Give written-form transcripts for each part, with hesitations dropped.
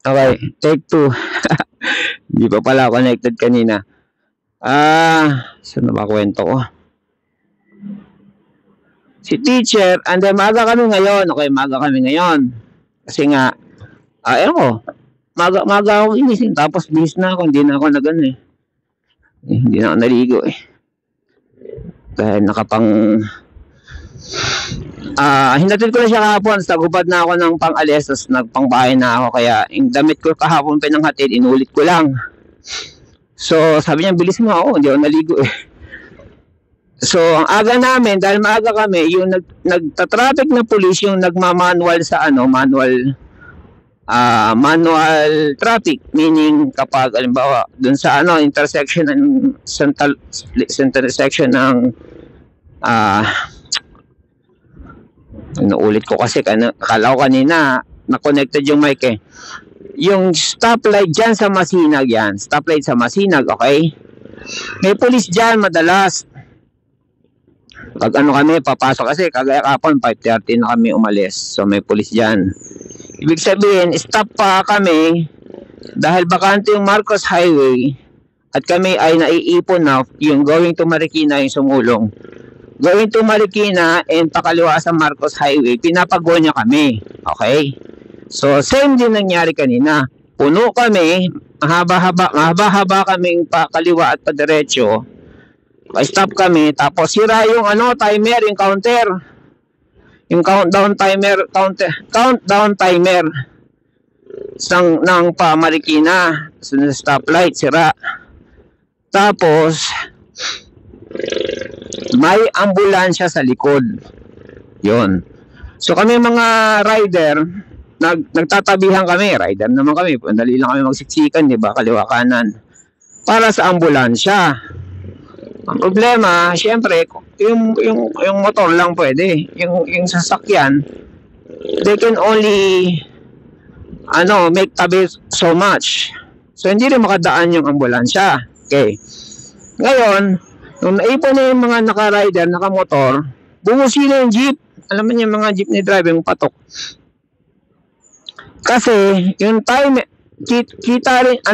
Okay, take two. Hindi pa pala connected kanina. Saan na ba kwento ko? Si teacher, and then maga kami ngayon. Okay, maga kami ngayon. Kasi nga, ewan ko, maga ako inising. Tapos bis na ako, hindi na ako nagano eh. Hindi na ako naligo eh. Dahil hinatid ko na siya kahapon. Sagupad na ako ng pang-alis. Tapos nagpangbahay na ako. Kaya yung damit ko kahapon pinanghatid, inulit ko lang. So sabi niya, bilis mo ako. Hindi ako naligo eh. So ang aga namin, dahil maaga kami, yung nagtatraffic na police, yung nagmamanual sa manual traffic, meaning kapag halimbawa dun sa intersection ng intersection ng inuulit ko kasi akala ko kanina na-connected yung mic eh. Yung stoplight dyan sa Masinag yan. Stoplight sa Masinag, okay? May police dyan madalas. Pag kami, papasok kasi kagaya kapon, 5:30 na kami umalis. So may police dyan. Ibig sabihin, stop pa kami dahil bakante yung Marcos Highway at kami ay naiipon na yung going to Marikina, yung sumulong. Going to Marikina and pakaliwa sa Marcos Highway, pinapago niya kami. Okay? So, same din nangyari kanina. Puno kami, mahaba-haba kaming pakaliwa at padiretso. Stop kami, tapos sira yung timer, yung counter. Yung countdown timer ng Marikina sa stoplight, sira. Tapos, may ambulansya sa likod. Yun. So kami mga rider, nagtatabihan kami. Rider naman kami. Dali lang kami magsiksikan, di ba? Kaliwa kanan. Para sa ambulansya. Ang problema, syempre, yung motor lang pwede. Yung sasakyan, they can only make tabi so much. So hindi rin makadaan yung ambulansya. Okay. Ngayon, nung naipon na yung mga naka-rider, naka-motor, bumusina yung jeep. Alam mo yung mga jeep ni driver, yung patok. Kasi, yung time, kita rin,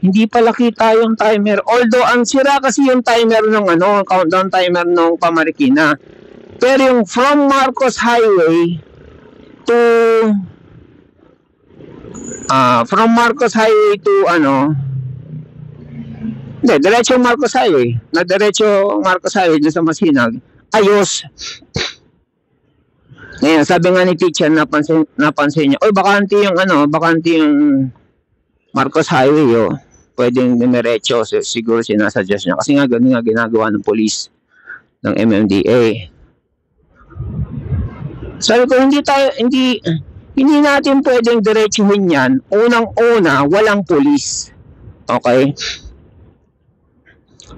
hindi pala kita yung timer. Although, ang sira kasi yung timer ng countdown timer ng Pamarikina. Pero yung from Marcos Highway to, diretso Marcos Highway. Diretso Marcos Highway dun sa Masinag. Ayos. Ngayon, sabi nga ni teacher, napansin niya, bakante yung Marcos Highway, pwedeng diretso. Siguro sinasuggest niya. Kasi nga, ganun nga ginagawa ng police ng MMDA. Sabi ko, hindi natin pwedeng diretsuhin yan. Unang-una, walang police. Okay?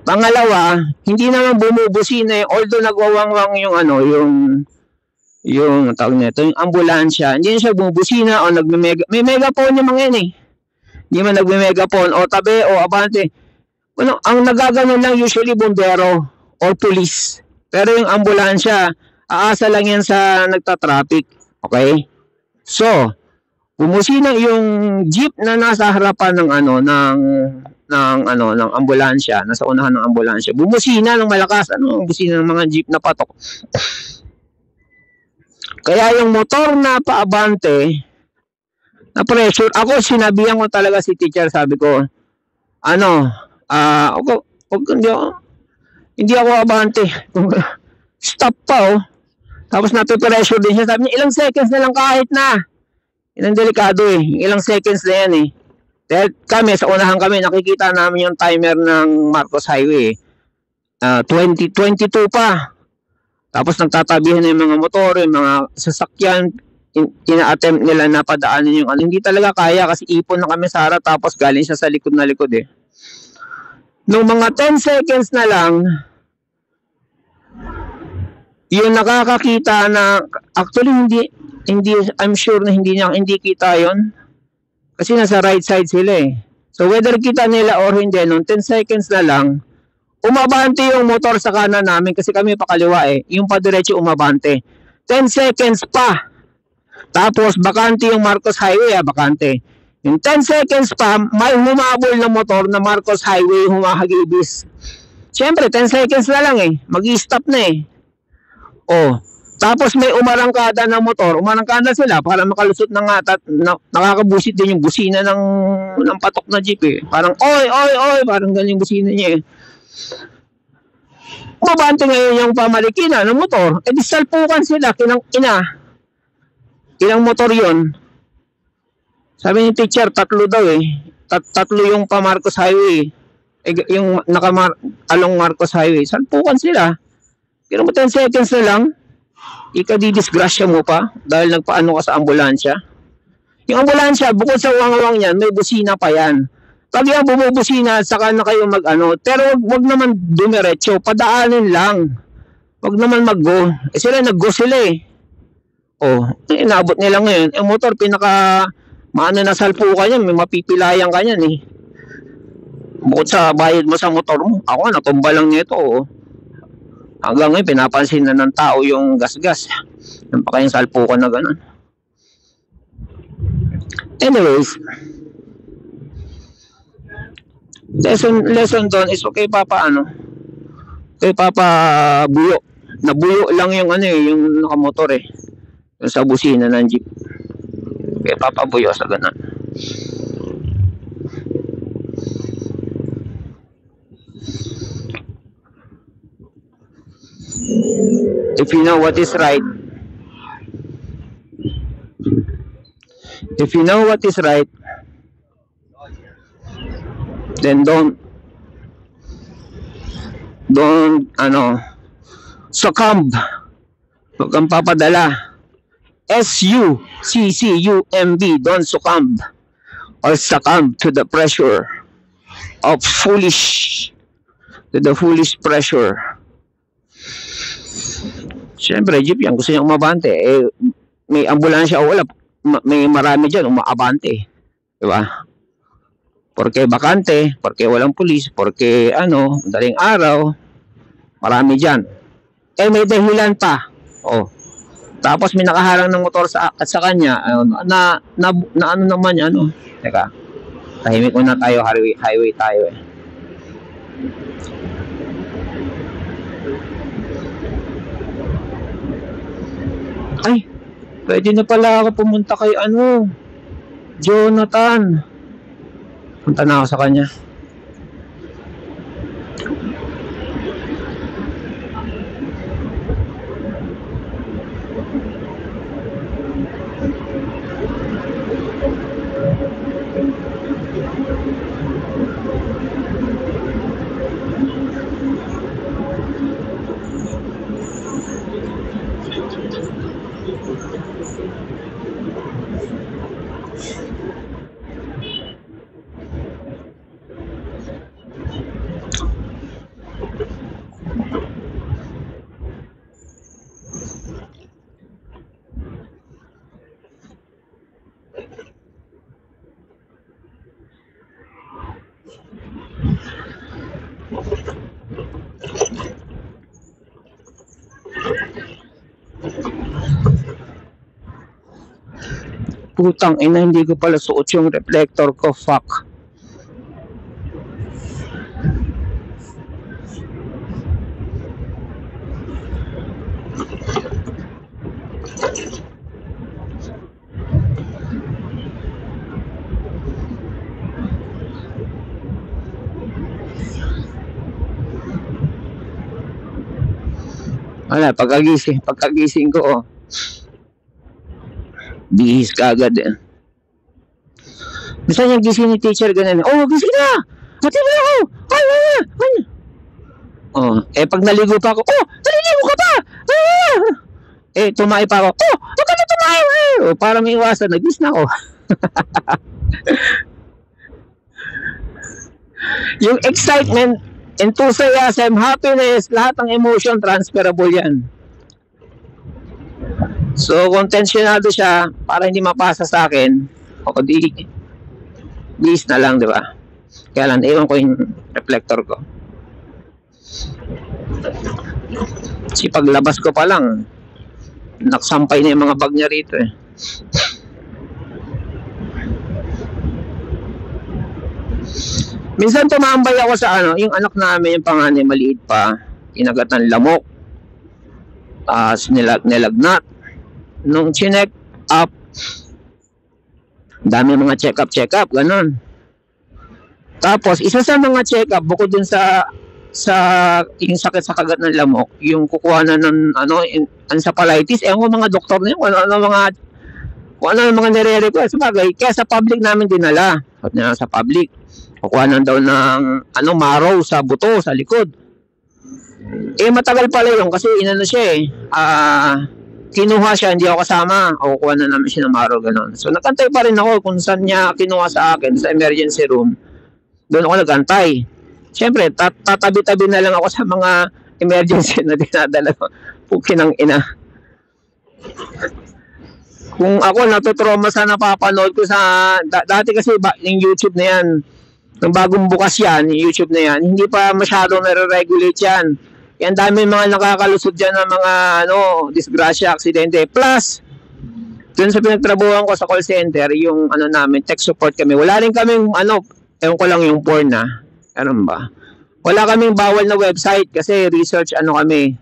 Pangalawa, hindi naman bumubusina although nagwawangwang yung tawag nito, yung ambulansya. Hindi siya bumubusina o may megaphone yung mga yan eh. Hindi man nagme-megaphone o tabi o abante. Ang nagaganon lang usually bumbero or police. Pero yung ambulansya, aasa lang yan sa nagta-traffic. Okay? So, bumusina yung jeep na nasa harapan ng ambulansya, nasa unahan ng ambulansya. Bumusina ng malakas, busina ng mga jeep na patok. Kaya yung motor na paabante, na pressure, ako sinabihan ko talaga si teacher, sabi ko, hindi ako abante. Stop pa Tapos nape-pressure din siya. Sabi niya, ilang seconds na lang kahit na. Yan ang delikado ilang seconds na yan Dahil kami, sa unahan kami, nakikita namin yung timer ng Marcos Highway. 2022 pa. Tapos nagtatabihan na yung mga motor, yung mga sasakyan, ina-attempt nila na padaanin yung hindi talaga kaya kasi ipon na kami sa harap tapos galing siya sa likod na likod Nung mga 10 seconds na lang, yung nakakakita na, actually hindi I'm sure na hindi kita yon kasi nasa right side sila So whether kita nila or hindi, nung 10 seconds na lang, umabante yung motor sa kanan namin kasi kami pakaliwa yung padiretso umabante. 10 seconds pa. Tapos, bakante yung Marcos Highway, bakante. Yung 10 seconds pa, may humabol na motor na Marcos Highway humahagibis. Siyempre, 10 seconds na lang mag-i-stop na Oh, tapos may umarangkada ng motor, umarangkada sila para makalusot na nga, nakakabusit din yung busina ng patok na jeep Parang, oy, parang ganyan yung busina niya Mabante ngayon yung pamalikina ng motor, di salpukan sila, kinang ina. Ilang motor yon? Sabi ni teacher, 3 daw tatlo yung pa Marcos Highway. Yung along Marcos Highway, salpukan sila. Pero mo 10 seconds na lang, ikadidisgrasya mo pa dahil nagpaano ka sa ambulansya. Yung ambulansya, bukod sa wangawang yan, may busina pa yan. Pag yung bumubusina, saka na kayo mag-ano. Pero wag naman dumiretso, padaanin lang. Wag naman mag-go. Sila nag-go sila inabot nila ngayon. Yung motor, maano na salpukan yan, may mapipilayan ka yan Bukod sa bayad mo sa motor mo, ako natumba lang nito Hanggang ngayon, pinapansin na ng tao yung gas-gas. Yung pa kayong salpukan na gano'n. Anyways, lesson doon is okay papa kay papa buyo. Nabuyo lang yung yung nakamotor yung sa busina ng jeep. Kay papa buyo sa gano'n. If you know what is right, then don't succumb. Huwag kang papadala. SUCCUMB, don't succumb or succumb to the pressure of foolish pressure. Siyempre, jeep yan. Gusto niya umabante. May ambulansya o wala. May marami dyan umaabante. Diba? Porque bakante, porque walang pulis, porque daling araw, marami dyan. May dahilan pa. Tapos may nakaharang ng motor sa kanya. Na ano naman yan. Teka. Tahimik muna tayo. Highway tayo Ay, pwede na pala ako pumunta kay Jonathan. Punta na ako sa kanya. Putang ina, hindi ko pala suot yung reflector ko. Fuck. Wala, pagkagising ko, bihis ka agad Bisa yung gising ni teacher ganun. Gising na! Hati mo ako! Ay! Pag naligo pa ako, naliligo ka pa! Tumae pa ako, huwag ka na tumae! Para may iwasan, nagis na ako. Yung excitement, enthusiasm, happiness, lahat ng emotion, transferable yan. So, kung tensionado siya, para hindi mapasa sa akin, bis na lang, di ba? Kaya lang, iwan ko yung reflector ko. Kasi paglabas ko pa lang, naksampay na yung mga bag niya rito Minsan tumambay ako sa ano, yung anak namin, yung panganay, maliit pa, kinagat ng lamok, nilagnat. Nung chinek up, dami mga check-up, ganun. Tapos, isa sa mga check-up, bukod dun sa yung sakit sa kagat ng lamok, yung kukuha na ng ano, encephalitis, ko mga doktor na yun, kung ano mga nire-request. Sabagay, kaya sa public namin dinala. Sa public, kukuha na daw ng ano, marrow sa buto, sa likod. Matagal pala yun kasi inano siya kinuha siya, hindi ako kasama, o kukuha na namin siya ng marrow, gano'n. So nagantay pa rin ako kung saan niya kinuha sa akin, sa emergency room. Doon ako nagantay. Siyempre, tatabi-tabi na lang ako sa mga emergency na dinadala ko. Pukin ng ina. Kung ako natutrauma sa napapanood ko sa dati kasi yung YouTube na yan, nung bagong bukas yan, yung YouTube na yan, hindi pa masyadong nare-regulate yan. Yan dami mga nakakalusot dyan ng mga disgrasya, aksidente. Plus, dun sa pinagtrabuhan ko sa call center, yung ano namin, tech support kami. Wala rin kaming ewan ko lang yung porn na. Ano ba? Wala kaming bawal na website kasi research kami.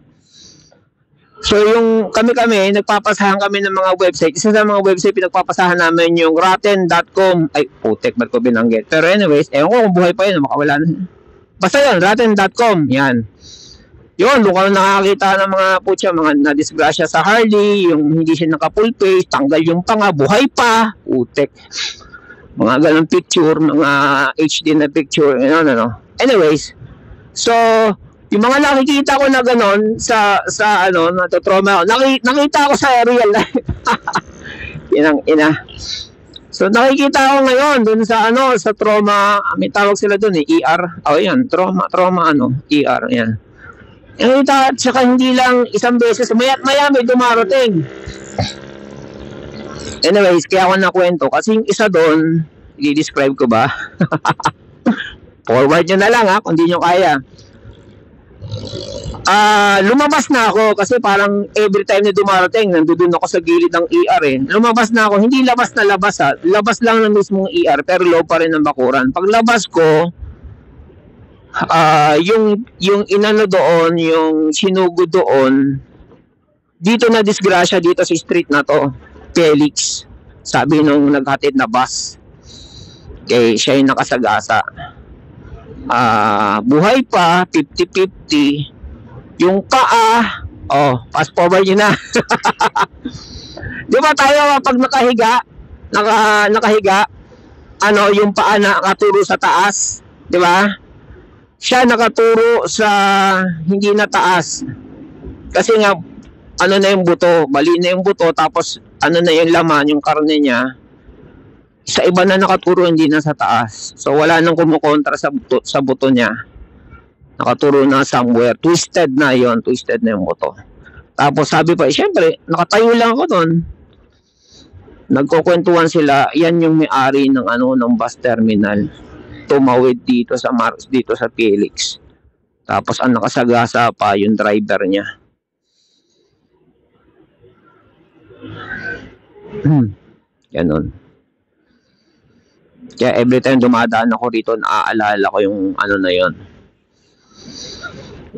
So yung kami nagpapasahan kami ng mga website. Isa sa mga website pinagpapasahan namin yung rotten.com. Ay, putek, ba't ko binanggit? Pero anyways, ewan ko kung buhay pa yun, makawala na. Basta yun, rotten.com, yan. Yun, doon ka nakakita ng mga mga na-disgrasya sa Harley, yung hindi siya naka-full face, tanggal yung panga, buhay pa, putek. Mga ganang picture, mga HD na picture, Anyways, so, yung mga nakikita ko na gano'n sa natotrauma ako, nakita ko sa real life. Inang ina. So, nakikita ko ngayon dun sa sa trauma, may tawag sila dun ER. Yan, trauma, ER, yan. At saka hindi lang isang beses, maya may dumarating. Anyways, kaya ako nakwento kasi yung isa doon, i-describe ko ba? Forward nyo na lang kung di nyo kaya. Lumabas na ako kasi parang every time na dumarating, nandun ako sa gilid ng ER Lumabas na ako, hindi labas na labas labas lang ng mismong ER pero loob pa rin ng bakuran. Paglabas ko, yung inano doon, yung sinugo doon, dito na disgrasya dito sa street na to, Felix. Sabi nung naghatid na bus, kay siya yung nakasagasa. Buhay pa, 50-50. Yung paa, fast forward yun na. Di ba tayo pag nakahiga, yung paa nakaturo sa taas, di ba? Siya nakaturo sa hindi na taas. Kasi nga, na yung buto, mali na yung buto, tapos na yung laman, yung karne niya, sa iba na nakaturo, hindi na sa taas. So, wala nang kumukontra sa buto niya. Nakaturo na somewhere. Twisted na yung buto. Tapos sabi pa, siyempre, nakatayo lang ako doon. Nagkukwentuhan sila, yan yung may-ari ng ng bus terminal. Tumawid dito sa Felix. Tapos ang nakasagasa pa yung driver niya. Ganon. Kaya every time dumadaan ako rito, naaalala ko yung na yon.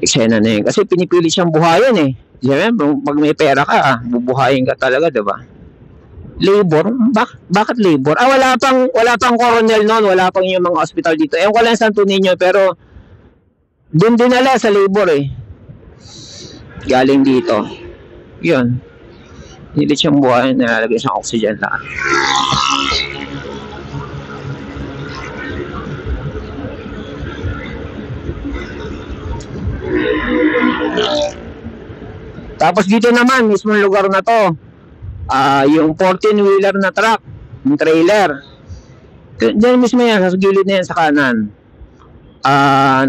Eksena na yun. Kasi pinipili siyang buhayin Siyempre, pag may pera ka, bubuhayin ka talaga, diba? Labor? Bakit labor? Wala pang coronel noon, wala pang yung mga hospital dito. Ewan ko lang Santo Niño, pero dun dinala sa labor Galing dito. Yun. Nilit siyang buhayin, nalalagay siyang oxygen lahat. Tapos dito naman, mismong lugar na to, yung 14-wheeler na truck, yung trailer. Diyan mismo yan, sa gilid na yan sa kanan.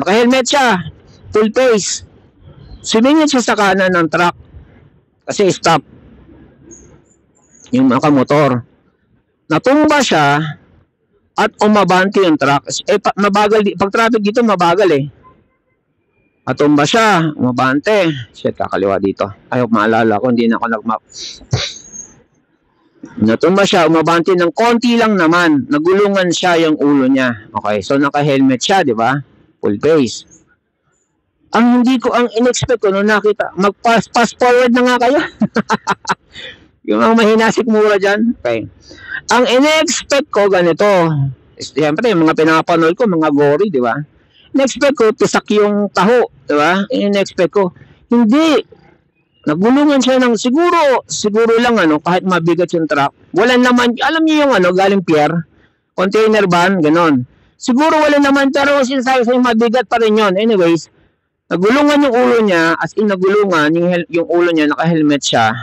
Naka-helmet siya, full face. Sumingit siya sa kanan ng truck. Kasi stop. Yung nakamotor. Natumba siya at umabante yung truck. Mabagal, pag traffic dito, mabagal Natumba siya, umabante. Shit, kakaliwa dito. Ayaw maalala ko, hindi na ako nag-map. Natumba siya, umabante ng konti lang naman. Nagulungan siya yung ulo niya. Okay, so naka-helmet siya, di ba? Full face. Ang in-expect ko nung nakita, mag-pass forward na nga kayo. Yung mga mahinasik mura dyan. Okay. Ang in-expect ko ganito. Siyempre, yung mga pinapanood ko, mga gory, di ba? In-expect ko, pisak yung taho, di ba? In-expect ko. Hindi. Nagulungan siya ng siguro lang kahit mabigat yung truck. Wala naman, alam niyo yung galing pier, container van, ganon. Siguro wala naman, pero sinasabi sa mabigat pa rin yun. Anyways, nagulungan yung ulo niya, as in nagulungan, yung ulo niya, naka-helmet siya.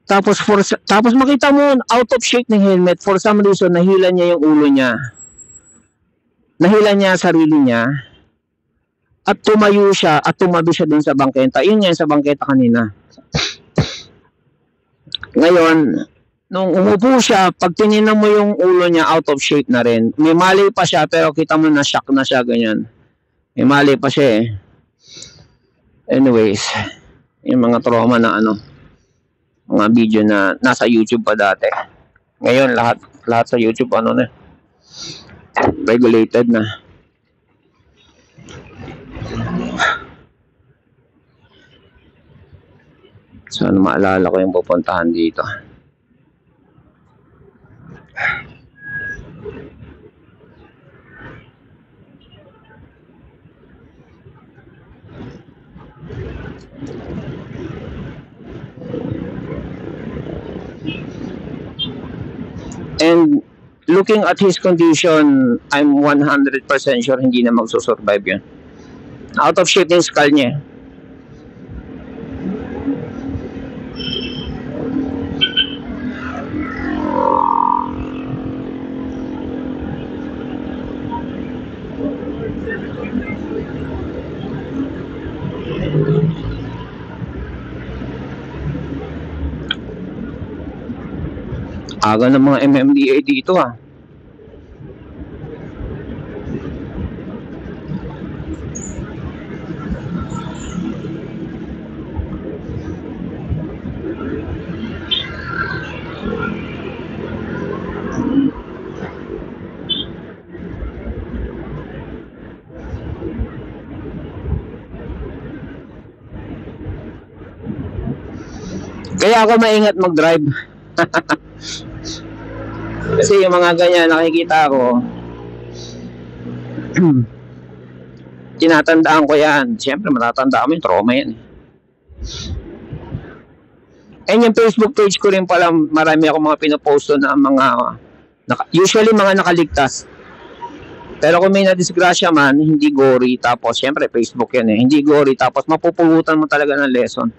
Tapos makita mo, out of shape ng helmet, for some reason, nahila niya yung ulo niya. Nahila niya sarili niya. At tumayo siya at tumabi siya dun sa bangketa. Yun nga sa bangketa kanina. Ngayon, nung umupo siya, pag tininan mo yung ulo niya, out of shape na rin. May mali pa siya, pero kita mo na shock na siya, ganyan. May mali pa siya eh. Anyways, yung mga trauma na mga video na nasa YouTube pa dati. Ngayon, lahat sa YouTube, regulated na. Sana maalala ko yung pupuntahan dito. And looking at his condition, I'm 100% sure hindi na magsusurvive yun. Out of shape yung skull niya. Aga ng mga MMDA dito ah. Kaya ako maingat mag-drive. Kasi yung mga ganyan nakikita ko, tinatandaan ko yan. Siyempre matatandaan mo yung trauma yan. And yung Facebook page ko rin pala, marami ako mga pinoposto na usually mga nakaligtas. Pero kung may nadisgrasya man, hindi gory, tapos siyempre Facebook yan eh, hindi gory, tapos mapupugutan mo talaga ng lesson.